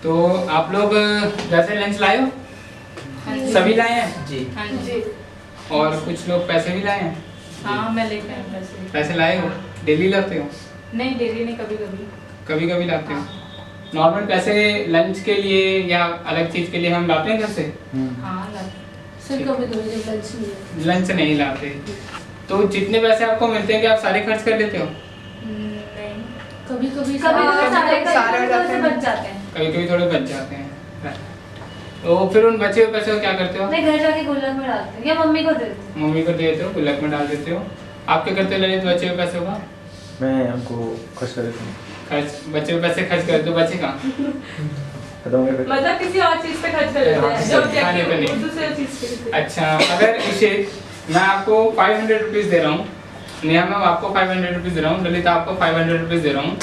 तो आप लोग वैसे लंच लाए हो? हाँ जी। सभी लाए हैं? जी। हाँ जी। और कुछ लोग पैसे भी लाए हैं? हाँ मैं लेके आई पैसे। पैसे लाए हो? डेली लाते हो? नहीं डेली नहीं, कभी कभी। कभी कभी लाते हो? नॉर्मल पैसे लंच के लिए या अलग चीज़ के लिए हम लाते हैं घर से? हाँ लाते। सर कभी कभी जब लंच नहीं है। लंच नहीं लाते। तो जितने पैसे आपको मिलते हैं कि आप सारे खर्च कर लेते हो? नहीं। कभी कभी सारे बच जाते हैं। कभी कभी थोड़े बच जाते हैं। तो फिर उन बचे हुए पैसे को क्या करते हो? मैं घर जाके गुल्लक में डालती हूँ या मम्मी को देती हूँ। मम्मी को दे देते हो, गुल्लक में डाल देते हो। आप क्या करते हो ललित बचे हुए पैसों का? मैं हमको खर्च कर देता हूँ। खर्च, बचे हुए पैसे खर्च कर दो, बचे कहाँ? खत्म हो गया। मतलब किसी और चीज पे खर्च कर देते हैं जो खाने पे नहीं। objective दूसरे चीज पे। अच्छा, अगर इसे मैं आपको 500 रुपीज़ दे रहा हूँ, नेहा मैम आपको 500 रुपीज़ दे रहा हूँ, ललिता आपको 500 रुपीज़ दे रहा हूँ,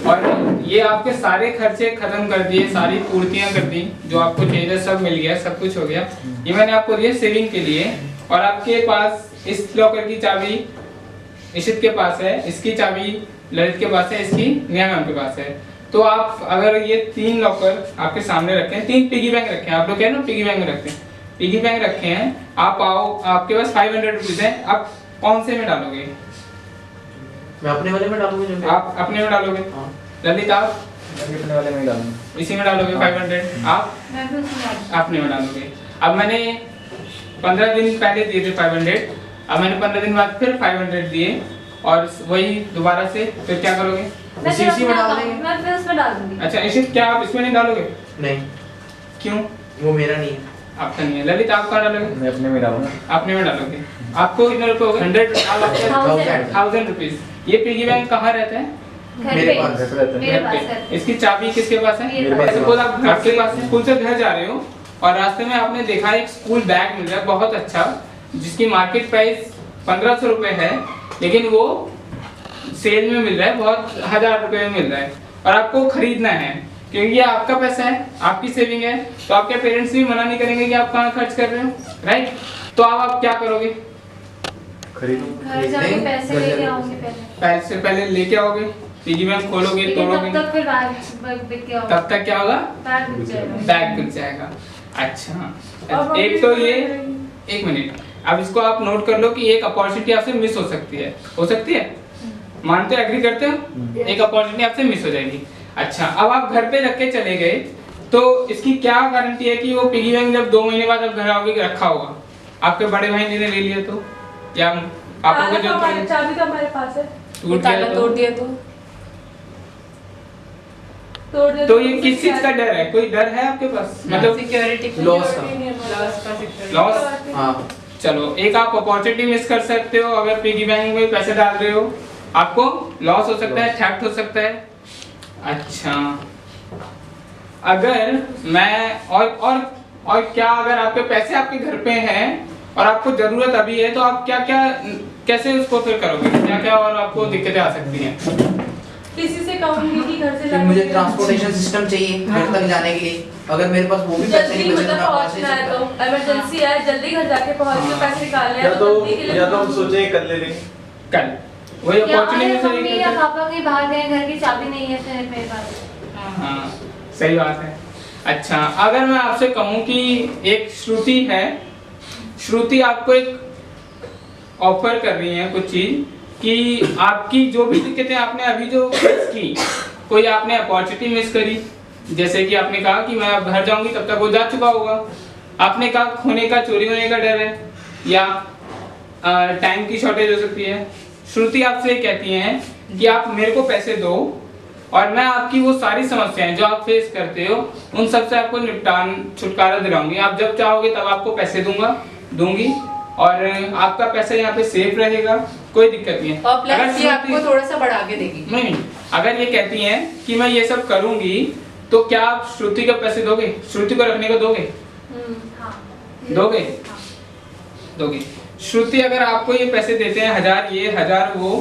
और ये आपके सारे खर्चे खत्म कर दिए, सारी पूर्तियाँ कर दी, जो आपको चाहिए सब मिल गया, सब कुछ हो गया। ये मैंने आपको दिया सेविंग के लिए, और आपके पास इस लॉकर की चाबी इशित के पास है, इसकी चाबी ललित के पास है, इसकी नेहा मैम के पास है। तो आप अगर ये 3 लॉकर आपके सामने रखे हैं, 3 पिगी बैंक रखे हैं, आप लोग कह रहे हो पिगी बैंक में रखते हैं, पिगी बैंक रखे हैं, आप आओ, आपके पास 500 रुपीज़ है, आप कौन से में डालोगे? मैं अपने वाले में डालूंगा जो आप अपने में डालोगे? हाँ। ललित आप मैं अपने वाले में ही डालूंगा। इसी में डालोगे 500? आप मैं भी उसमें डालती अपने में डालोगे। अब मैंने 15 दिन पहले दिए थे 500, अब मैंने 15 दिन बाद फिर 500 दिए, और वही दोबारा से फिर क्या करोगे? हूँ। मैं इसी फिर में डाल अपना देंगे। मैं फिर उसमें डाल दूंगी। अच्छा इशित, क्या आप इसमें नहीं डालोगे? नहीं, क्यों? वो मेरा नहीं है। आपका नहीं है। ललित आप कहाँ डालोगे? मैं अपने में डालूंगा। अपने में डालोगे। आपको कितने रुपए हो गए? 100 1000 रुपीज। ये पिगी बैंक कहाँ रहता है? घर मेरे पे। पास घर पे रहता है। मेरे घर पास पे। घर पे। इसकी चाबी किसके पास है? मेरे पास। सपोज आप घर के पास स्कूल से घर जा रहे हो, और रास्ते में आपने देखा एक स्कूल बैग मिल रहा है बहुत अच्छा, जिसकी मार्केट प्राइस 1500 रुपए है, लेकिन वो सेल में मिल रहा है, बहुत 1000 रुपए में मिल रहा है, और आपको खरीदना है क्योंकि ये आपका पैसा है, आपकी सेविंग है, तो आपके पेरेंट्स भी मना नहीं करेंगे कि आप कहाँ खर्च कर रहे हो, राइट? तो अब आप क्या करोगे? खरीदूंगा। घर जाके नहीं, पैसे घर लेके जाके। आऊंगी पहले। पैसे पहले लेके आओगे, पिगी बैंक खोलोगे, लेकिन तोड़ोगे, तब तक फिर बैग बिक गया होगा। तब तक क्या होगा? बैग बिक जाएगा। बैग बिक जाएगा। अच्छा, एक तो ये, एक मिनट, अब इसको आप नोट कर लो कि एक अपॉर्चुनिटी आपसे मिस हो सकती है, हो सकती है? मानते हो, एग्री करते हो? एक अपॉर्चुनिटी आपसे मिस हो जाएगी। अच्छा, अब आप घर पे रख के चले गए, तो इसकी क्या गारंटी है कि वो पिगी बैंक जब 2 महीने बाद आप घर आओगे रखा होगा? आपके बड़े भाई ने ले लिया तो, या पापा को जो चाबी तो हमारे पास है। टूट गया तो? तोड़ दिया तो तोड़ दिया तो ये किस चीज का डर है? कोई डर है आपके पास? मतलब सिक्योरिटी लॉस का। लॉस? हाँ। चलो, एक आप अपॉर्चुनिटी मिस कर सकते हो अगर पिगी बैंक में पैसे डाल रहे हो, आपको लॉस हो सकता है, थेफ्ट हो सकता है। अच्छा, अगर मैं और क्या, अगर आपके पैसे आपके घर पे हैं और आपको जरूरत अभी है, तो आप क्या क्या कैसे उसको फिर करोगे? क्या क्या और आपको दिक्कतें आ सकती हैं? किसी से कहूंगी कि घर से फिर लाने मुझे के लिए। ट्रांसपोर्टेशन सिस्टम चाहिए घर तक जाने के लिए, अगर मेरे पास वो भी पैसे जल्दी नहीं बचे तो मतलब मैं पहुंच पहुंचना है, तो नहीं इमरजेंसी है, जल्दी घर जाके पहुंच के पैसे निकालने हैं, या तो जल्दी के लिए या तो हम सोचे कल ले लेंगे। कल वही या अपॉर्चुनिटी अरे से मम्मी लेके या चलो। पापा कहीं बाहर गए, घर की चाबी नहीं है फिर मेरे पास। हाँ, सही बात है। अच्छा, अगर मैं आपसे कहूँ कि एक श्रुति है, श्रुति आपको एक ऑफर कर रही है कुछ चीज, कि आपकी जो भी दिक्कतें आपने अभी जो फेस की, कोई आपने अपॉर्चुनिटी मिस करी, जैसे कि आपने कहा कि मैं अब घर जाऊंगी तब तक वो जा चुका होगा, आपने कहा खोने का, चोरी होने का डर है, या टाइम की शॉर्टेज हो सकती है। श्रुति आपसे कहती हैं कि आप मेरे को पैसे दो, और मैं आपकी वो सारी समस्याएं जो आप फेस करते हो उन सब से आपको छुटकारा दिलाऊंगी। आप जब चाहोगे तब आपको पैसे दूंगी, और आपका पैसा यहाँ पे सेफ रहेगा, कोई दिक्कत नहीं है। और अगर प्लस ये आपको श्रुति- थोड़ा सा बढ़ा के देगी। नहीं, अगर ये कहती हैं कि मैं ये सब करूंगी, तो क्या आप श्रुति को पैसे दोगे? श्रुति को रखने को दोगे? हाँ। दोगे? दोगे। श्रुति अगर आपको ये पैसे देते हैं, 1000 ये, 1000 वो,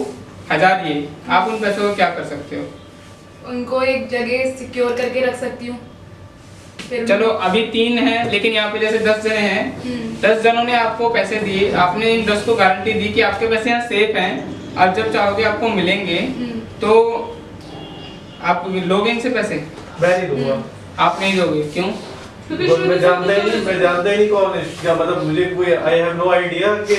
1000 ये, आप उन पैसों को क्या कर सकते हो? उनको एक जगह सिक्योर करके रख सकती हूँ। फिर चलो, अभी 3 हैं, लेकिन यहाँ पे जैसे 10 जने हैं, 10 जनों ने आपको पैसे दिए, आपने इन 10 को गारंटी दी कि आपके पैसे यहाँ सेफ हैं, और जब चाहोगे आपको मिलेंगे, तो आप लोगे इनसे पैसे? मैं नहीं दूंगा। आप नहीं दोगे, क्यों? मैं जानता ही नहीं कौन है क्या, मतलब मुझे कोई आई हैव नो आइडिया कि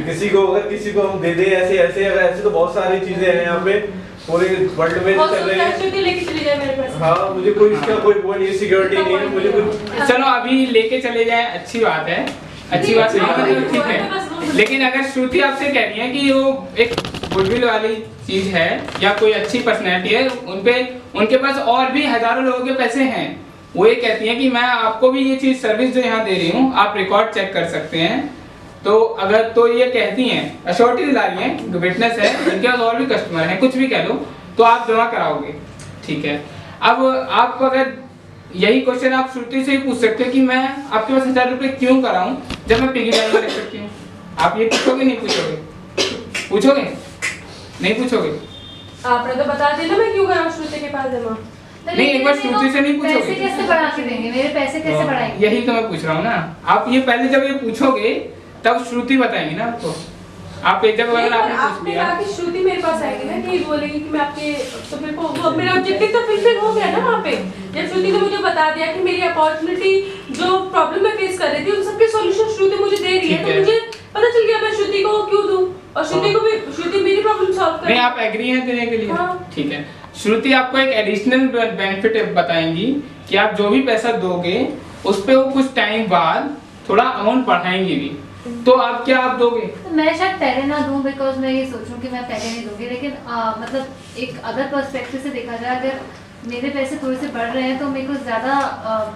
किसी को अगर किसी को हम दे दे ऐसे ऐसे, अगर ऐसे तो बहुत सारी चीजें हैं यहाँ पे पूरे वर्ल्ड में चल रहे हैं। लेके चली जाए मेरे पास। हाँ, मुझे कोई इसका कोई पॉइंट नहीं, सिक्योरिटी नहीं है मुझे कोई। चलो अभी लेके चले जाए, अच्छी बात है, अच्छी बात नहीं मतलब ठीक है। लेकिन अगर श्रुति आपसे कह रही है कि वो एक गुडविल वाली चीज है या कोई अच्छी पर्सनैलिटी है, उनके पास और भी हजारों लोगों के पैसे हैं, वो ये कहती है कि मैं आपको भी ये चीज सर्विस जो यहाँ दे रही हूँ, आप रिकॉर्ड चेक कर सकते हैं, तो अगर तो ये कहती हैं, अश्योरिटी दिला रही हैं, विटनेस है, इनके पास और भी कस्टमर हैं, कुछ भी कह लो, तो आप जमा कराओगे, ठीक है। अब आप अगर यही क्वेश्चन आप श्रुति से ही पूछ सकते हो कि मैं आपके पास 1000 रुपए क्यों कराऊं जब मैं पिगी बैंक में रख सकती हूँ। आप ये पूछोगे नहीं पूछोगे? पूछोगे नहीं पूछोगे? आपने तो बता दिया ना मैं क्यों कराऊं श्रुति के पास जमा। नहीं, एक बार श्रुति से नहीं पूछोगे? पैसे कैसे बढ़ा के देंगे, मेरे पैसे कैसे बढ़ाएंगे? यही तो मैं पूछ रहा हूँ ना, आप ये पहले जब ये पूछोगे तब श्रुति बताएंगी ना आपको। आप एक जगह अगर आपने पूछ लिया कि श्रुति मेरे पास आएगी ना कि बोलेगी कि मैं आपके, तो मेरे को वो मेरा ऑब्जेक्टिव तो फिलफिल हो गया ना वहाँ पे। जब श्रुति ने मुझे बता दिया कि मेरी अपॉर्चुनिटी जो प्रॉब्लम मैं फेस कर रही थी उन सबके सॉल्यूशन श्रुति मुझे दे रही है, तो मुझे पता चल गया मैं श्रुति को क्यों दूं, और श्रुति को भी, श्रुति मेरी प्रॉब्लम सॉल्व कर। नहीं, आप एग्री हैं देने के लिए? हाँ। ठीक है। श्रुति आपको एक एडिशनल बेनिफिट बताएंगी कि आप जो भी पैसा दोगे उस पे वो कुछ टाइम बाद थोड़ा अमाउंट बढ़ाएंगे भी, तो आप क्या आप दोगे? तो मैं शायद पहले ना दूं, बिकॉज मैं ये सोचूं कि मैं पहले नहीं दूंगी, लेकिन मतलब एक अदर पर्सपेक्टिव से देखा जाए, अगर मेरे पैसे थोड़े से बढ़ रहे हैं तो मेरे को ज़्यादा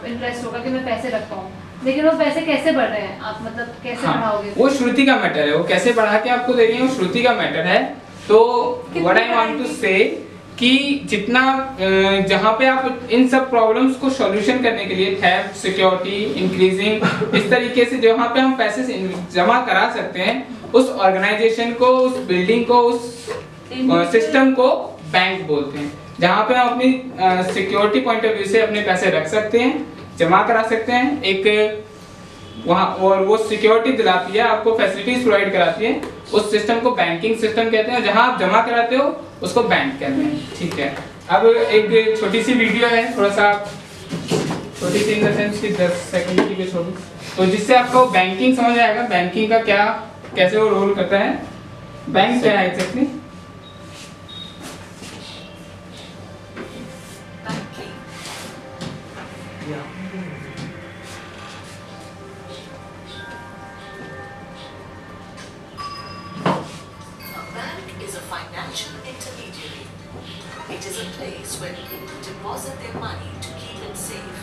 इंटरेस्ट होगा कि मैं पैसे रख पाऊँ, लेकिन वो पैसे कैसे बढ़ रहे हैं, आप मतलब कैसे बढ़ाओगे? वो श्रुति का मैटर है, वो कैसे बढ़ा के आपको दे रही है वो श्रुति का मैटर है। तो व्हाट आई वांट टू से कि जितना जहाँ पे आप इन सब प्रॉब्लम्स को सॉल्यूशन करने के लिए थेफ्ट, सिक्योरिटी, इंक्रीजिंग, इस तरीके से जहाँ पे हम पैसे जमा करा सकते हैं, उस ऑर्गेनाइजेशन को, उस बिल्डिंग को, उस सिस्टम को बैंक बोलते हैं। जहाँ पे हम अपनी सिक्योरिटी पॉइंट ऑफ व्यू से अपने पैसे रख सकते हैं, जमा करा सकते हैं, एक वहाँ, और वो सिक्योरिटी दिलाती है, आपको फैसिलिटीज प्रोवाइड कराती है, उस सिस्टम को बैंकिंग सिस्टम कहते हैं। जहाँ आप जमा कराते हो उसको बैंक कहते हैं, ठीक है। अब एक छोटी सी वीडियो है, थोड़ा सा छोटी सी इन द सेंस कि 10 सेकंड की भी छोटी, तो जिससे आपको बैंकिंग समझ आएगा, बैंकिंग का क्या, कैसे वो रोल करता है, बैंक क्या है exactly. It is a place where people deposit their money to keep it safe.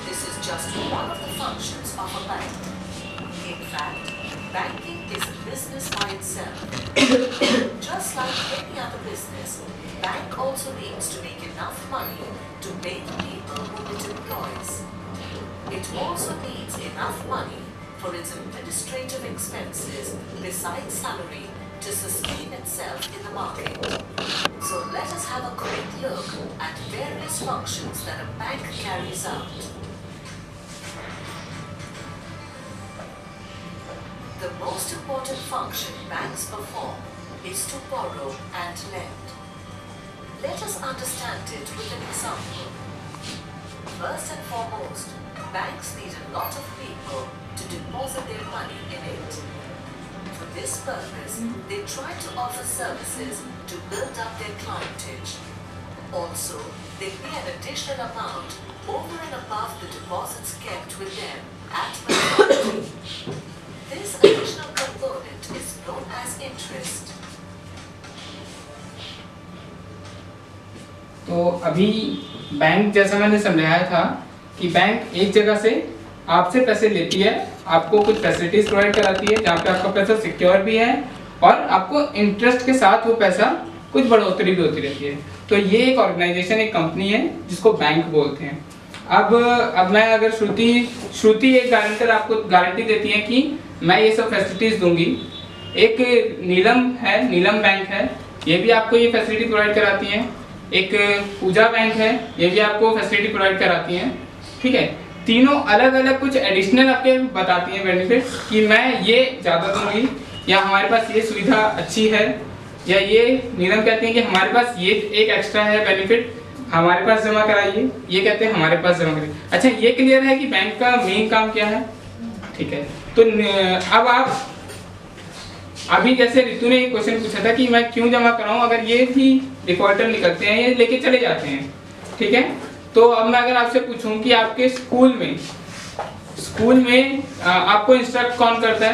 This is just one of the functions of a bank. In fact, banking is a business by itself. Just like any other business, bank also needs to make enough money to pay the people whom it employs. It also needs enough money for its administrative expenses besides salary to sustain itself in the market. So let us have a quick look at various functions that a bank carries out. The most important function banks perform is to borrow and lend. Let us understand it with an example. First and foremost, banks need a lot of people to deposit their money in it. For this purpose, they try to offer services to build up their clientage. Also, they pay an additional amount over and above the deposits kept with them at maturity. This additional component is known as interest. तो अभी bank, जैसा मैंने समझाया था कि bank एक जगह से आपसे पैसे लेती है, आपको कुछ फैसिलिटीज प्रोवाइड कराती है जहाँ पे आपका पैसा सिक्योर भी है और आपको इंटरेस्ट के साथ वो पैसा कुछ बढ़ोतरी भी होती रहती है। तो ये एक ऑर्गेनाइजेशन, एक कंपनी है जिसको बैंक बोलते हैं। अब मैं अगर श्रुति एक गारंटर आपको गारंटी देती है कि मैं ये सब फैसिलिटीज दूंगी। एक नीलम है, नीलम बैंक है, ये भी आपको ये फैसिलिटी प्रोवाइड कराती है। एक पूजा बैंक है, ये भी आपको फैसिलिटी प्रोवाइड कराती है, ठीक है। तीनों अलग अलग कुछ एडिशनल आपके बताती हैं बेनिफिट कि मैं ये ज़्यादा दूंगी, या हमारे पास ये सुविधा अच्छी है, या ये नीलम कहती हैं कि हमारे पास ये एक एक्स्ट्रा है बेनिफिट हमारे पास जमा कराइए, ये कहते हैं हमारे पास जमा कराइए। अच्छा, ये क्लियर है कि बैंक का मेन काम क्या है? ठीक है। तो अब आप अभी जैसे रितु ने एक क्वेश्चन पूछा था कि मैं क्यों जमा कराऊं, अगर ये भी डिफॉल्टर निकलते हैं, ये लेके चले जाते हैं, ठीक है। तो अब मैं अगर आपसे पूछूं कि आपके स्कूल में आपको इंस्ट्रक्ट कौन करता है?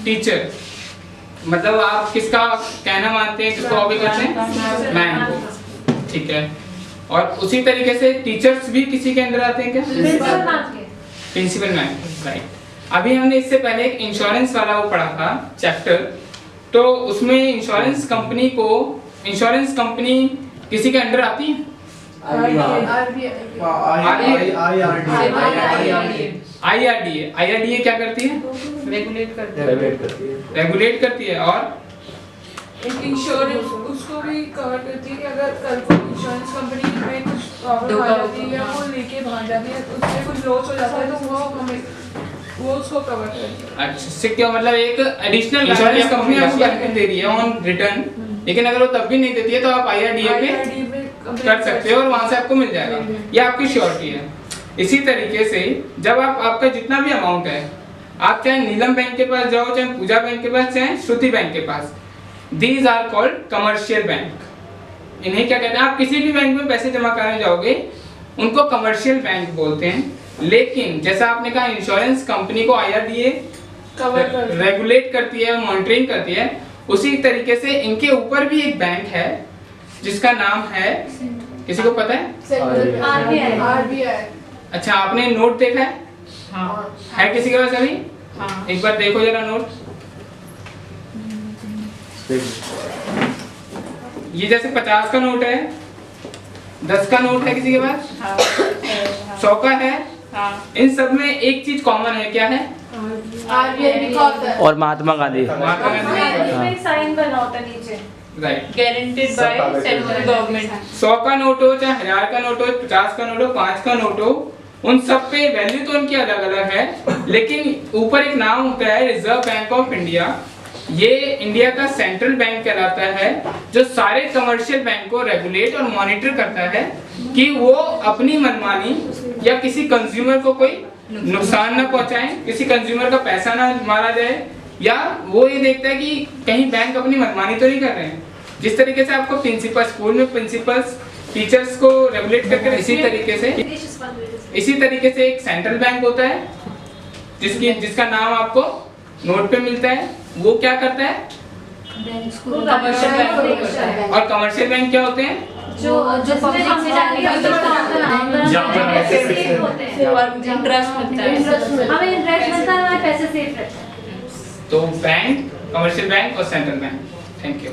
टीचर। मतलब आप किसका कहना मानते हैं, किसको ऑबे करते हैं? मैम को, ठीक है। और उसी तरीके से टीचर्स भी किसी के अंदर आते हैं क्या? Principal ma'am, right. अभी हमने इससे पहले एक इंश्योरेंस वाला वो पढ़ा था चैप्टर, तो उसमें इंश्योरेंस कंपनी किसी के अंडर आती है? IRDA क्या करती है? रेगुलेट करती है। और इंश्योरेंस उसको भी कवर करती है कि अगर कल को इंश्योरेंस कंपनी में कुछ प्रॉब्लम आ जाती है या वो लेके भाग जाती है, उससे कुछ लॉस हो जाता है, तो वो उसको कवर करती है। अच्छा, सिक्योर मतलब एक एडिशनल इंश्योरेंस कंपनी आपको बेनिफिट दे रही है ऑन रिटर्न, लेकिन अगर वो तब भी नहीं देती है तो आप IRDA पे कर सकते हो और वहां से आपको मिल जाएगा, ये आपकी श्योरिटी है। इसी तरीके से जब आपका जितना भी अमाउंट है, आप चाहे नीलम बैंक के पास जाओ, चाहे पूजा बैंक के पास, चाहे श्रुति बैंक के पास, these are called commercial bank. इन्हें क्या कहते हैं? आप किसी भी बैंक में पैसे जमा कराने जाओगे उनको कमर्शियल बैंक बोलते हैं। लेकिन जैसा आपने कहा इंश्योरेंस कंपनी को IRDA रेगुलेट करती है, मॉनिटरिंग करती है, उसी तरीके से इनके ऊपर भी एक बैंक है जिसका नाम है, किसी को पता है? RBI। अच्छा, आपने नोट देखा है? हाँ। है किसी के पास अभी? हाँ। एक बार देखो जरा नोट। ये जैसे 50 का नोट है, 10 का नोट है किसी के पास? 100 का है। इन सब में एक चीज कॉमन है, क्या है? RBI लिखा होता है। और महात्मा गांधी। साइन बना होता है नीचे, right. Guaranteed by central government. 100 का नोट हो, चाहे 1000 का नोट हो, 50 का नोट हो, 5 का नोट हो, उन सब पे वैल्यू तो उनकी अलग अलग है, लेकिन ऊपर एक नाम होता है रिजर्व बैंक ऑफ इंडिया। ये इंडिया का सेंट्रल बैंक कहलाता है, जो सारे कमर्शियल बैंक को रेगुलेट और मॉनिटर करता है कि वो अपनी मनमानी या किसी कंज्यूमर को कोई नुकसान ना पहुंचाए, किसी कंज्यूमर का पैसा ना मारा जाए, या वो ये देखता है कि कहीं बैंक अपनी मनमानी तो नहीं कर रहे हैं। जिस तरीके से आपको प्रिंसिपल स्कूल में प्रिंसिपल्स टीचर्स को रेगुलेट करके, इसी तरीके से एक सेंट्रल बैंक होता है जिसका नाम आपको नोट पे मिलता है। वो क्या करता है? Commercial bank. और कमर्शियल बैंक क्या होते हैं? जो पब्लिक से जाने होते हैं, इंटरेस्ट मिलता है, हमें इंटरेस्ट मिलता है, हमारे पैसे सेफ रहते हैं। तो बैंक, कमर्शियल बैंक और सेंट्रल बैंक। Thank you.